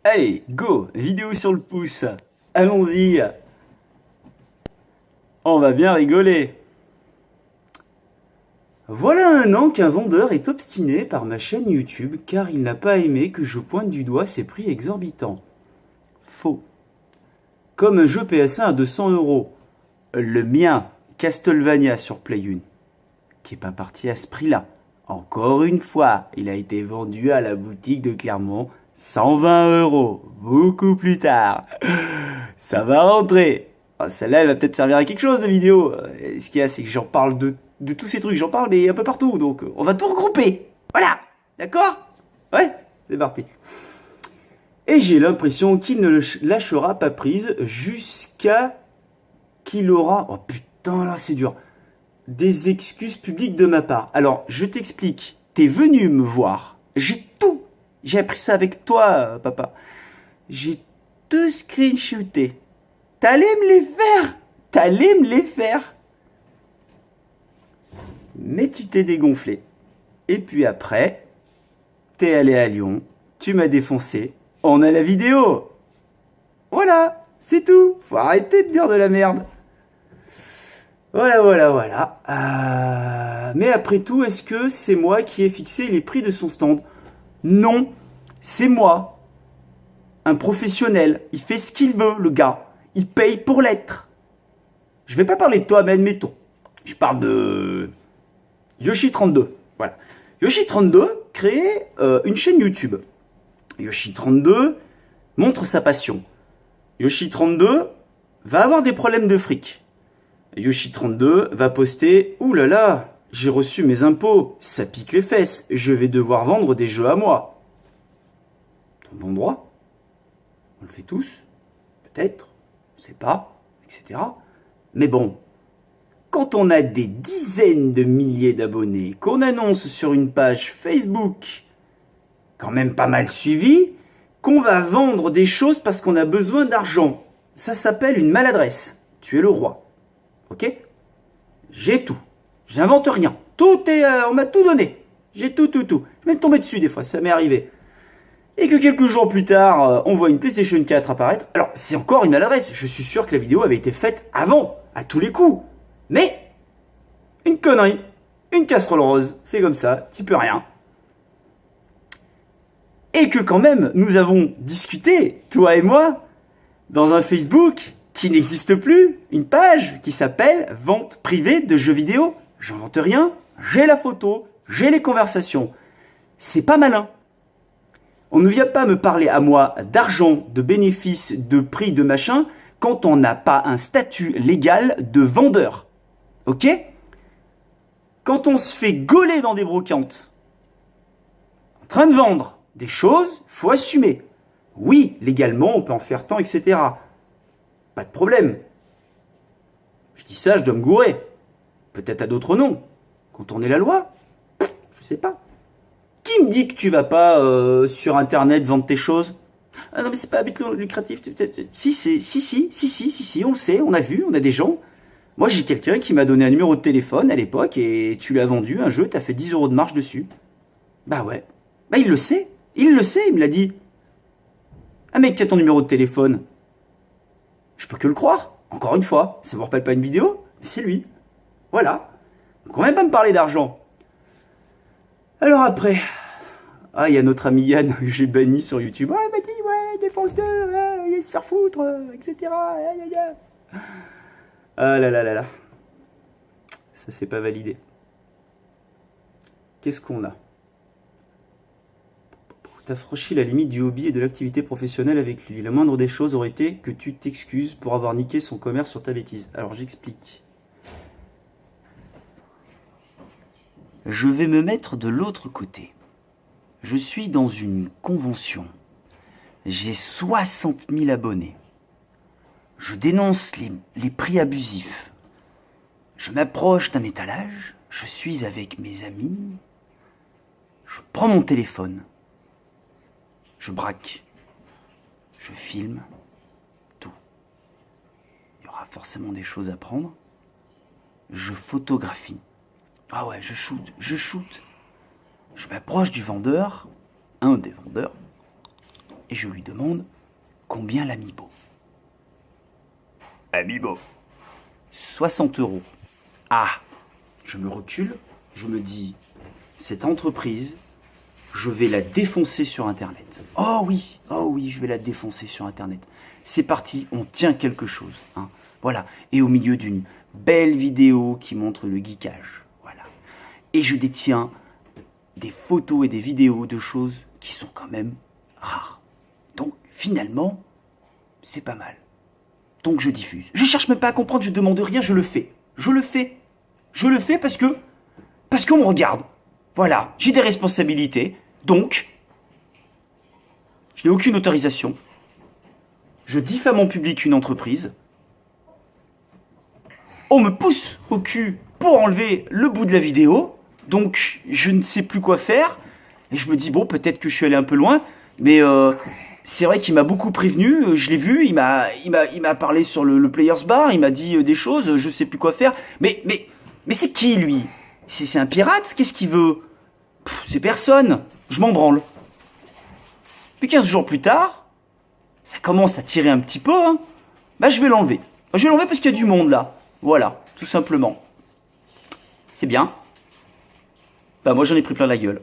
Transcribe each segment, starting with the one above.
Allez, go, vidéo sur le pouce. Allons-y. On va bien rigoler. Voilà un an qu'un vendeur est obstiné par ma chaîne YouTube car il n'a pas aimé que je pointe du doigt ses prix exorbitants. Faux. Comme un jeu PS1 à 200 €. Le mien, Castlevania sur Play 1, qui est pas parti à ce prix-là. Encore une fois, il a été vendu à la boutique de Clermont 120 €, beaucoup plus tard. Ça va rentrer. Ah, celle-là, elle va peut-être servir à quelque chose de vidéo. Ce qu'il y a, c'est que j'en parle de tous ces trucs, j'en parle mais un peu partout, donc on va tout regrouper. Voilà, d'accord? Ouais, c'est parti. Et j'ai l'impression qu'il ne lâchera pas prise jusqu'à qu'il aura... Oh putain, là c'est dur. Des excuses publiques de ma part. Alors, je t'explique. T'es venu me voir. J'ai tout. J'ai appris ça avec toi, papa. J'ai tout screenshoté. T'allais me les faire. T'allais me les faire. Mais tu t'es dégonflé. Et puis après, t'es allé à Lyon. Tu m'as défoncé. On a la vidéo. Voilà, c'est tout. Faut arrêter de dire de la merde. Voilà. Mais après tout, est-ce que c'est moi qui ai fixé les prix de son stand? Non, c'est moi. Un professionnel. Il fait ce qu'il veut, le gars. Il paye pour l'être. Je vais pas parler de toi, mais admettons. Je parle de Yoshi32. Voilà. Yoshi32 crée une chaîne YouTube. Yoshi32 montre sa passion. Yoshi32 va avoir des problèmes de fric. Yoshi32 va poster « Ouh là là, j'ai reçu mes impôts, ça pique les fesses, je vais devoir vendre des jeux à moi. » Ton bon droit. On le fait tous. Peut-être. On ne sait pas. Etc. Mais bon, quand on a des dizaines de milliers d'abonnés, qu'on annonce sur une page Facebook, quand même pas mal suivie, qu'on va vendre des choses parce qu'on a besoin d'argent. Ça s'appelle une maladresse. Tu es le roi. Ok? J'ai tout. J'invente rien. Tout est... on m'a tout donné. J'ai tout. Je suis même tombé dessus des fois, ça m'est arrivé. Et que quelques jours plus tard, on voit une PlayStation 4 apparaître. Alors, c'est encore une maladresse. Je suis sûr que la vidéo avait été faite avant, à tous les coups. Mais, une connerie. Une casserole rose. C'est comme ça, tu peux rien. Et que quand même, nous avons discuté, toi et moi, dans un Facebook qui n'existe plus, une page qui s'appelle « Vente privée de jeux vidéo ». J'invente rien, j'ai la photo, j'ai les conversations. C'est pas malin. On ne vient pas me parler à moi d'argent, de bénéfices, de prix, de machin, quand on n'a pas un statut légal de vendeur. Ok? Quand on se fait gauler dans des brocantes, en train de vendre des choses, faut assumer. Oui, légalement, on peut en faire tant, etc. Pas de problème. Je dis ça, je dois me gourer. Peut-être à d'autres noms. Quand on est la loi, je sais pas. Qui me dit que tu vas pas sur internet vendre tes choses? Ah non mais c'est pas à but lucratif. Si, on le sait, on a vu, on a des gens. Moi j'ai quelqu'un qui m'a donné un numéro de téléphone à l'époque et tu l'as vendu un jeu, t'as fait 10 € de marge dessus. Bah ouais. Bah il le sait, il me l'a dit. Ah mec, tu as ton numéro de téléphone. Je peux que le croire. Encore une fois, ça vous rappelle pas une vidéo? Mais c'est lui. Voilà. Donc on va même pas me parler d'argent. Alors après, il y a notre ami Yann que j'ai banni sur YouTube. Ouais, il m'a dit, ouais, défonce-le, ouais, il va se faire foutre, etc. Ah là. Ça, c'est pas validé. Qu'est-ce qu'on a? T'as franchi la limite du hobby et de l'activité professionnelle avec lui. La moindre des choses aurait été que tu t'excuses pour avoir niqué son commerce sur ta bêtise. Alors j'explique. Je vais me mettre de l'autre côté. Je suis dans une convention. J'ai 60 000 abonnés. Je dénonce les prix abusifs. Je m'approche d'un étalage. Je suis avec mes amis. Je prends mon téléphone. Je braque. Je filme. Tout. Il y aura forcément des choses à prendre. Je photographie. Ah ouais, je shoot. Je m'approche du vendeur, un des vendeurs, et je lui demande combien l'Amiibo. Amiibo. 60 €. Ah, je me recule, je me dis, cette entreprise, je vais la défoncer sur Internet. Oh oui, je vais la défoncer sur Internet. C'est parti, on tient quelque chose. Hein. Voilà, et au milieu d'une belle vidéo qui montre le geekage. Voilà. Et je détiens des photos et des vidéos de choses qui sont quand même rares. Donc, finalement, c'est pas mal. Donc, je diffuse. Je cherche même pas à comprendre, je demande rien, je le fais. Je le fais parce qu'on me regarde. Voilà, j'ai des responsabilités, donc, je n'ai aucune autorisation. Je diffame en public une entreprise. On me pousse au cul pour enlever le bout de la vidéo. Donc, je ne sais plus quoi faire. Et je me dis, bon, peut-être que je suis allé un peu loin. Mais c'est vrai qu'il m'a beaucoup prévenu. Je l'ai vu. Il m'a parlé sur le Players Bar. Il m'a dit des choses. Je ne sais plus quoi faire. Mais c'est qui, lui? C'est un pirate? Qu'est-ce qu'il veut? C'est personne. Je m'en branle. Puis 15 jours plus tard, ça commence à tirer un petit peu. Hein. Bah, je vais l'enlever. Je vais l'enlever parce qu'il y a du monde, là. Voilà, tout simplement. C'est bien. Bah moi j'en ai pris plein la gueule.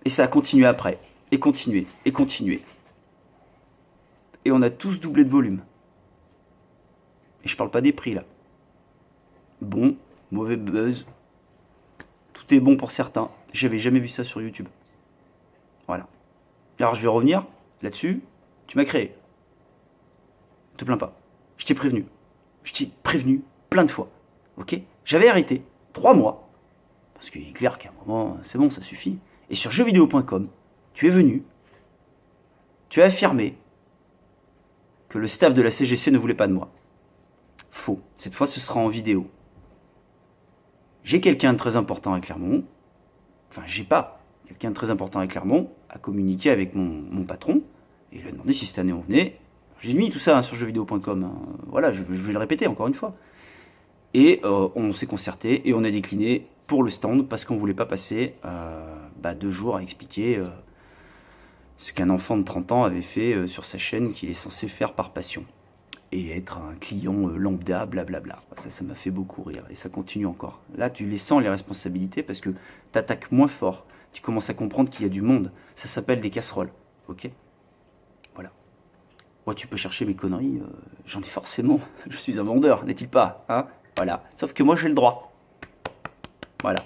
Et ça a continué après. Et continué. Et continué. Et on a tous doublé de volume. Et je parle pas des prix là. Bon, mauvais buzz. Tout est bon pour certains. J'avais jamais vu ça sur YouTube. Voilà. Alors je vais revenir là-dessus. Tu m'as créé. Ne te plains pas. Je t'ai prévenu. Je t'ai prévenu plein de fois. Ok? J'avais arrêté 3 mois. Parce qu'il est clair qu'à un moment, c'est bon, ça suffit. Et sur jeuxvideo.com, tu es venu, tu as affirmé que le staff de la CGC ne voulait pas de moi. Faux. Cette fois, ce sera en vidéo. J'ai quelqu'un de très important à Clermont. Enfin, j'ai pas quelqu'un de très important à Clermont à communiquer avec mon patron. Et il a demandé si cette année on venait. J'ai mis tout ça hein, sur jeuxvideo.com. Hein. Voilà, je vais le répéter encore une fois. Et on s'est concerté et on a décliné pour le stand parce qu'on ne voulait pas passer 2 jours à expliquer ce qu'un enfant de 30 ans avait fait sur sa chaîne qu'il est censé faire par passion. Et être un client lambda, blablabla. Ça m'a fait beaucoup rire et ça continue encore. Là, tu les sens les responsabilités parce que tu attaques moins fort. Tu commences à comprendre qu'il y a du monde. Ça s'appelle des casseroles. Ok ? Voilà. Moi, tu peux chercher mes conneries. J'en ai forcément. Je suis un vendeur, n'est-il pas hein ? Voilà. Sauf que moi, j'ai le droit. Voilà.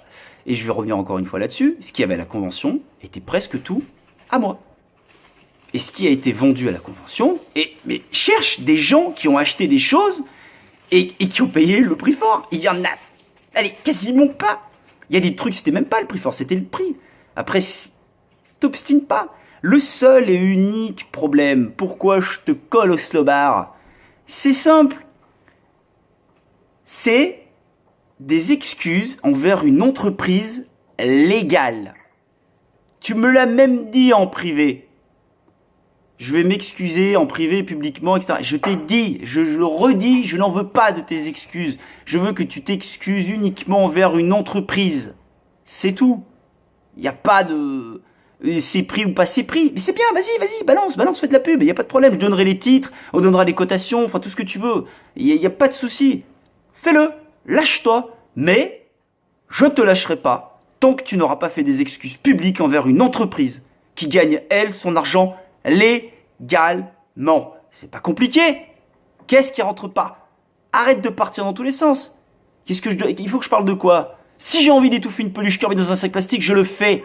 Et je vais revenir encore une fois là-dessus. Ce qui avait à la convention était presque tout à moi. Et ce qui a été vendu à la convention, mais cherche des gens qui ont acheté des choses et qui ont payé le prix fort. Il y en a, allez, quasiment pas. Il y a des trucs, c'était même pas le prix fort, c'était le prix. Après, t'obstines pas. Le seul et unique problème, pourquoi je te colle au slobard, c'est simple. C'est des excuses envers une entreprise légale. Tu me l'as même dit en privé. Je vais m'excuser en privé, publiquement, etc. Je t'ai dit, je le redis, je n'en veux pas de tes excuses. Je veux que tu t'excuses uniquement envers une entreprise. C'est tout. Il n'y a pas de... c'est pris ou pas c'est pris. Mais c'est bien, vas-y, balance, fais de la pub. Il n'y a pas de problème, je donnerai les titres, on donnera les cotations, enfin tout ce que tu veux. Il n'y a pas de souci. Fais-le, lâche-toi, mais je ne te lâcherai pas tant que tu n'auras pas fait des excuses publiques envers une entreprise qui gagne, elle, son argent légalement. C'est pas compliqué. Qu'est-ce qui rentre pas? Arrête de partir dans tous les sens. Il faut que je parle de quoi? Si j'ai envie d'étouffer une peluche Kirby dans un sac plastique, je le fais.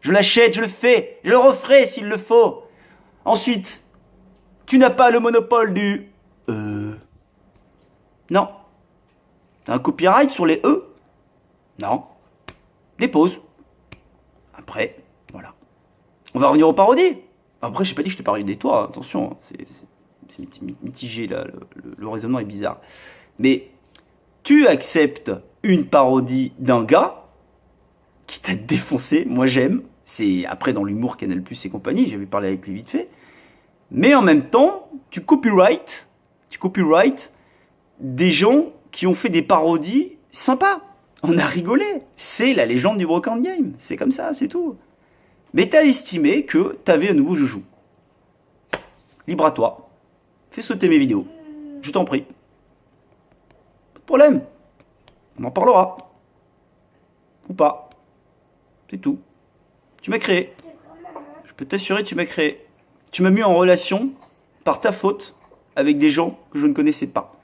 Je l'achète, je le fais. Je le referai s'il le faut. Ensuite, tu n'as pas le monopole du... Non. T'as un copyright sur les E? Non. Dépose. Après, voilà. On va revenir aux parodies. Après, je n'ai pas dit que je te parlais des toits, attention, c'est mitigé là, le raisonnement est bizarre. Mais tu acceptes une parodie d'un gars qui t'a défoncé, moi j'aime, c'est après dans l'humour Canal+ et compagnie, j'avais parlé avec lui vite fait, mais en même temps, tu copyright des gens qui ont fait des parodies sympas. On a rigolé, c'est la légende du Broken Game, c'est comme ça, c'est tout. Mais t'as estimé que t'avais un nouveau joujou. libre à toi. Fais sauter mes vidéos. Je t'en prie. Pas de problème. On en parlera. Ou pas. C'est tout. Tu m'as créé. Je peux t'assurer que tu m'as créé. Tu m'as mis en relation, par ta faute, avec des gens que je ne connaissais pas.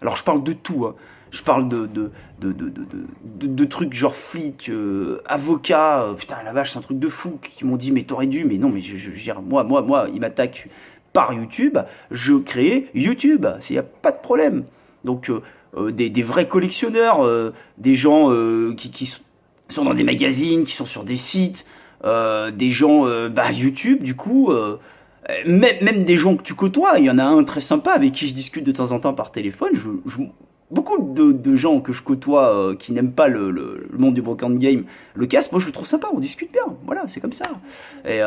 Alors je parle de tout. Hein. Je parle de trucs genre flics, avocats. Putain, la vache, c'est un truc de fou. Qui m'ont dit, mais t'aurais dû. Mais non, mais je veux dire, moi, ils m'attaquent par YouTube. Je crée YouTube. Il n'y a pas de problème. Donc, des vrais collectionneurs, des gens qui sont dans des magazines, qui sont sur des sites, des gens YouTube, du coup. Même des gens que tu côtoies, il y en a un très sympa avec qui je discute de temps en temps par téléphone. Beaucoup de gens que je côtoie qui n'aiment pas le monde du broken game le cassent. Moi, je le trouve sympa, on discute bien. Voilà, c'est comme ça. Et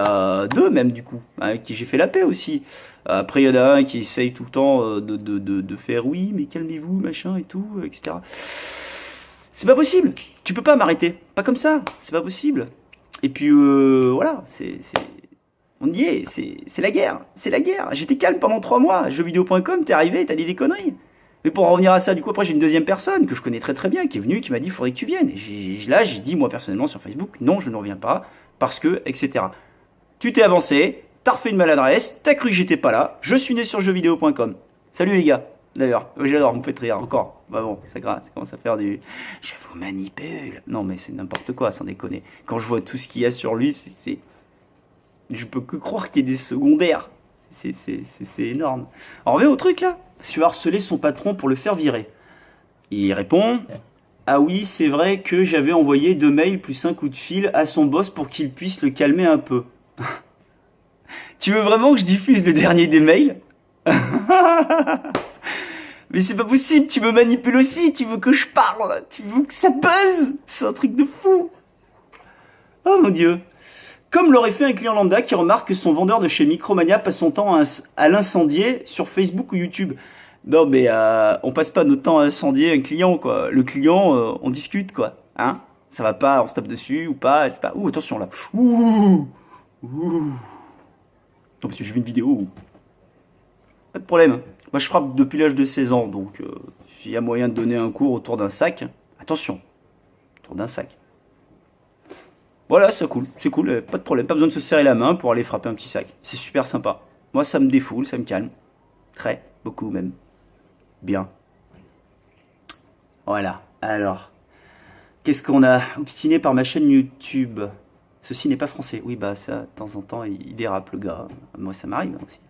deux, même, du coup, avec qui j'ai fait la paix aussi. Après, il y en a un qui essaye tout le temps de faire oui, mais calmez-vous, machin et tout, etc. C'est pas possible. Tu peux pas m'arrêter. Pas comme ça. C'est pas possible. Et puis, voilà, on y est, c'est la guerre, c'est la guerre. J'étais calme pendant 3 mois. Jeuxvideo.com, t'es arrivé, t'as dit des conneries. Mais pour en revenir à ça, du coup, après, j'ai une deuxième personne que je connais très très bien, qui est venue, qui m'a dit, il faudrait que tu viennes. Et j'ai dit, moi, personnellement, sur Facebook, non, je ne reviens pas, parce que, etc. Tu t'es avancé, t'as refait une maladresse, t'as cru que j'étais pas là, je suis né sur jeuxvideo.com. Salut les gars, d'ailleurs, j'adore, vous me faites rire, encore. Bah bon, ça commence à faire du... Je vous manipule. Non, mais c'est n'importe quoi, sans déconner. Quand je vois tout ce qu'il y a sur lui, c'est... Je peux que croire qu'il y ait des secondaires. C'est énorme. On revient au truc là. Tu as harcelé son patron pour le faire virer. Il répond, ah oui, c'est vrai que j'avais envoyé 2 mails plus un coup de fil à son boss pour qu'il puisse le calmer un peu. Tu veux vraiment que je diffuse le dernier des mails? Mais c'est pas possible, tu me manipules aussi, tu veux que je parle, tu veux que ça buzz. C'est un truc de fou. Oh mon dieu. Comme l'aurait fait un client lambda qui remarque que son vendeur de chez Micromania passe son temps à l'incendier sur Facebook ou YouTube. Non mais on passe pas notre temps à incendier un client quoi. Le client, on discute quoi. Hein? Ça va pas, on se tape dessus ou pas, je sais pas. Ouh, attention là. Ouh. Non parce que j'ai vu une vidéo. Pas de problème. Moi je frappe depuis l'âge de 16 ans donc s'il y a moyen de donner un cours autour d'un sac, attention. Autour d'un sac. Voilà, c'est cool, pas de problème, pas besoin de se serrer la main pour aller frapper un petit sac. C'est super sympa. Moi, ça me défoule, ça me calme. Très, beaucoup même. Bien. Voilà, alors. Qu'est-ce qu'on a? Obstiné par ma chaîne YouTube. Ceci n'est pas français. Oui, bah ça, de temps en temps, il dérape le gars. Moi, ça m'arrive aussi.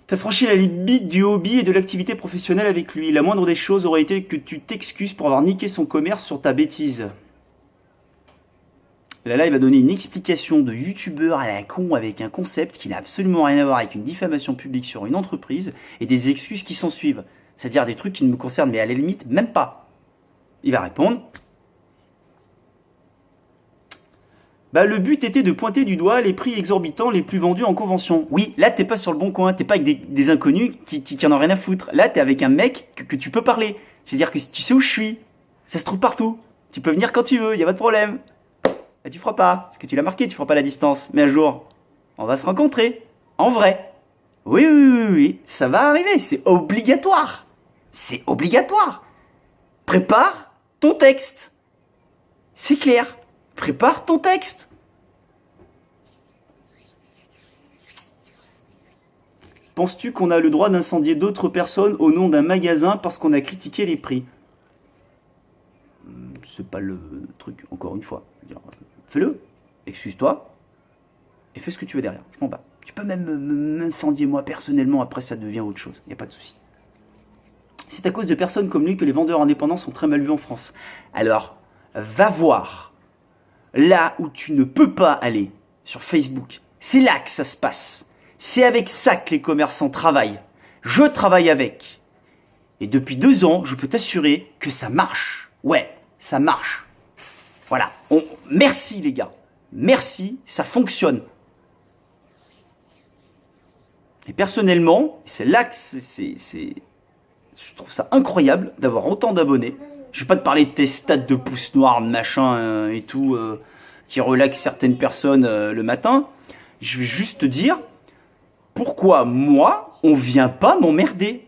T'as franchi la limite du hobby et de l'activité professionnelle avec lui. La moindre des choses aurait été que tu t'excuses pour avoir niqué son commerce sur ta bêtise. Là, il va donner une explication de youtubeur à la con avec un concept qui n'a absolument rien à voir avec une diffamation publique sur une entreprise et des excuses qui s'en suivent. C'est-à-dire des trucs qui ne me concernent, mais à la limite, même pas. Il va répondre. Bah, le but était de pointer du doigt les prix exorbitants les plus vendus en convention. Oui, là, t'es pas sur le bon coin, t'es pas avec des inconnus qui en ont rien à foutre. Là, t'es avec un mec que tu peux parler. C'est-à-dire que tu sais où je suis. Ça se trouve partout. Tu peux venir quand tu veux, y a pas de problème. Bah, tu feras pas, parce que tu l'as marqué, tu feras pas la distance. Mais un jour, on va se rencontrer, en vrai. Oui, ça va arriver, c'est obligatoire. C'est obligatoire. Prépare ton texte. C'est clair. Prépare ton texte. Penses-tu qu'on a le droit d'incendier d'autres personnes au nom d'un magasin parce qu'on a critiqué les prix? C'est pas le truc, encore une fois. Fais-le, excuse-toi, et fais ce que tu veux derrière, je m'en bats. Tu peux même m'incendier moi personnellement, après ça devient autre chose, y a pas de souci. C'est à cause de personnes comme lui que les vendeurs indépendants sont très mal vus en France. Alors, va voir là où tu ne peux pas aller, sur Facebook. C'est là que ça se passe. C'est avec ça que les commerçants travaillent. Je travaille avec. Et depuis 2 ans, je peux t'assurer que ça marche. Ouais, ça marche. Voilà. Merci les gars. Merci, ça fonctionne. Et personnellement, c'est là que je trouve ça incroyable d'avoir autant d'abonnés. Je vais pas te parler de tes stats de pouces noirs, de machin et tout, qui relaxent certaines personnes le matin. Je vais juste te dire pourquoi moi, on vient pas m'emmerder?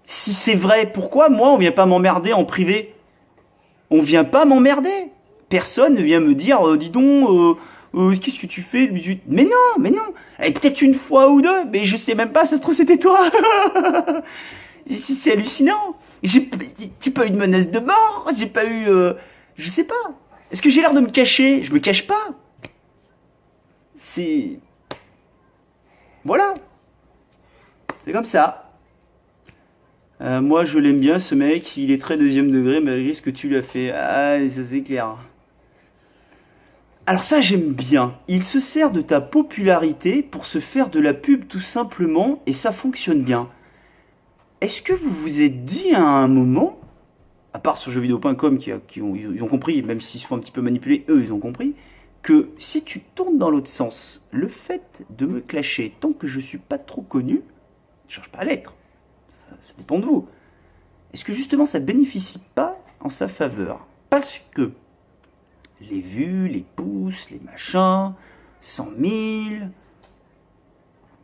Si c'est vrai, pourquoi moi, on vient pas m'emmerder en privé? On vient pas m'emmerder. Personne ne vient me dire, dis donc, qu'est-ce que tu fais? Mais non, mais non. Et peut-être une fois ou deux, mais je sais même pas, ça se trouve c'était toi. C'est hallucinant. J'ai pas eu de menace de mort, j'ai pas eu... je sais pas. Est-ce que j'ai l'air de me cacher? Je me cache pas. C'est... Voilà. C'est comme ça. Moi, je l'aime bien, ce mec. Il est très deuxième degré, malgré ce que tu lui as fait. Ah, ça c'est clair. Alors ça, j'aime bien. Il se sert de ta popularité pour se faire de la pub, tout simplement, et ça fonctionne bien. Est-ce que vous vous êtes dit à un moment, à part sur jeuxvideo.com ils ont compris, même s'ils se font un petit peu manipuler, eux, ils ont compris, que si tu tournes dans l'autre sens, le fait de me clasher tant que je suis pas trop connu, ne cherche pas à l'être. Ça dépend de vous. Est-ce que justement ça bénéficie pas en sa faveur? Parce que les vues, les pouces, les machins, 100 000...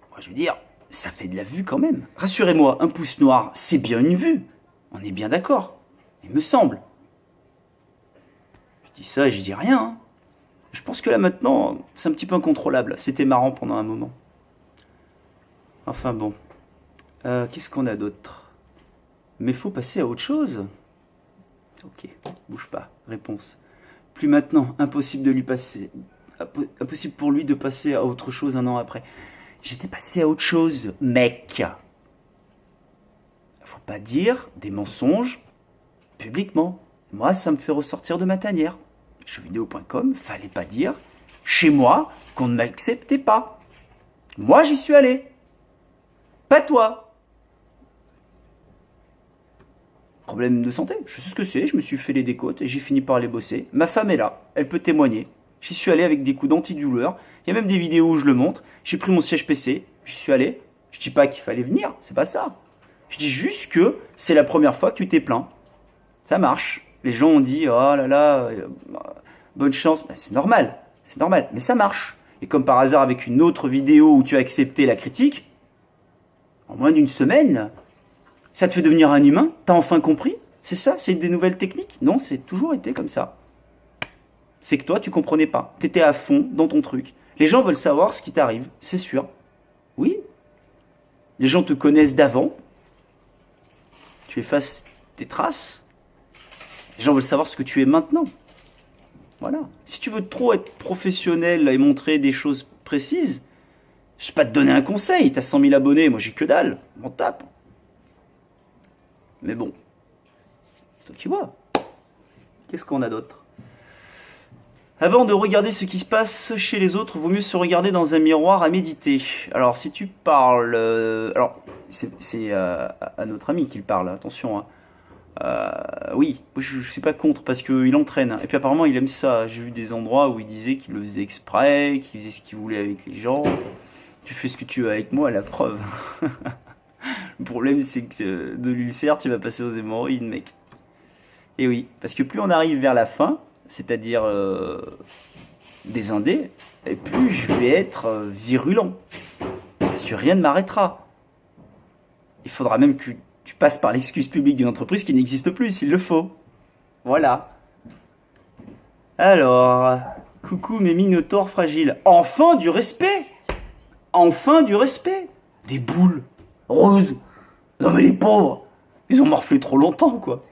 Moi je veux dire, ça fait de la vue quand même. Rassurez-moi, un pouce noir, c'est bien une vue. On est bien d'accord. Il me semble. Je dis ça et je dis rien. Hein. Je pense que là maintenant, c'est un petit peu incontrôlable. C'était marrant pendant un moment. Enfin bon. Qu'est-ce qu'on a d'autre? Mais faut passer à autre chose. Ok, bouge pas. Réponse. Plus maintenant, impossible de lui passer. Impossible pour lui de passer à autre chose un an après. J'étais passé à autre chose, mec. Faut pas dire des mensonges publiquement. Moi, ça me fait ressortir de ma tanière. Jeuxvideo.com, fallait pas dire chez moi qu'on ne m'acceptait pas. Moi, j'y suis allé. Pas toi. Problème de santé, je sais ce que c'est, je me suis fait les décotes et j'ai fini par les bosser. Ma femme est là, elle peut témoigner. J'y suis allé avec des coups d'antidouleur. Il y a même des vidéos où je le montre. J'ai pris mon siège PC, j'y suis allé. Je dis pas qu'il fallait venir, c'est pas ça. Je dis juste que c'est la première fois que tu t'es plaint. Ça marche. Les gens ont dit, oh là là, bonne chance. Ben, c'est normal, mais ça marche. Et comme par hasard avec une autre vidéo où tu as accepté la critique, en moins d'une semaine, ça te fait devenir un humain. T'as enfin compris? C'est ça? C'est des nouvelles techniques? Non, c'est toujours été comme ça. C'est que toi, tu comprenais pas. T'étais à fond dans ton truc. Les gens veulent savoir ce qui t'arrive, c'est sûr. Oui. Les gens te connaissent d'avant. Tu effaces tes traces. Les gens veulent savoir ce que tu es maintenant. Voilà. Si tu veux trop être professionnel et montrer des choses précises, je ne vais pas te donner un conseil. T'as 100 000 abonnés, moi j'ai que dalle. On m'en tape. Mais bon. C'est toi qui vois. Qu'est-ce qu'on a d'autre? Avant de regarder ce qui se passe chez les autres, vaut mieux se regarder dans un miroir à méditer. Alors, si tu parles... alors, c'est à notre ami qu'il parle, attention. Hein. Oui, je suis pas contre parce qu'il entraîne. Et puis apparemment, il aime ça. J'ai vu des endroits où il disait qu'il le faisait exprès, qu'il faisait ce qu'il voulait avec les gens. Tu fais ce que tu veux avec moi, la preuve. Le problème, c'est que de l'ulcère, tu vas passer aux hémorroïdes, mec. Et oui, parce que plus on arrive vers la fin... c'est-à-dire des indés, et plus je vais être virulent. Parce que rien ne m'arrêtera. Il faudra même que tu passes par l'excuse publique d'une entreprise qui n'existe plus, s'il le faut. Voilà. Alors, coucou mes minotaures fragiles. Enfin du respect. Enfin du respect. Des boules roses. Non mais les pauvres, ils ont morflé trop longtemps, quoi.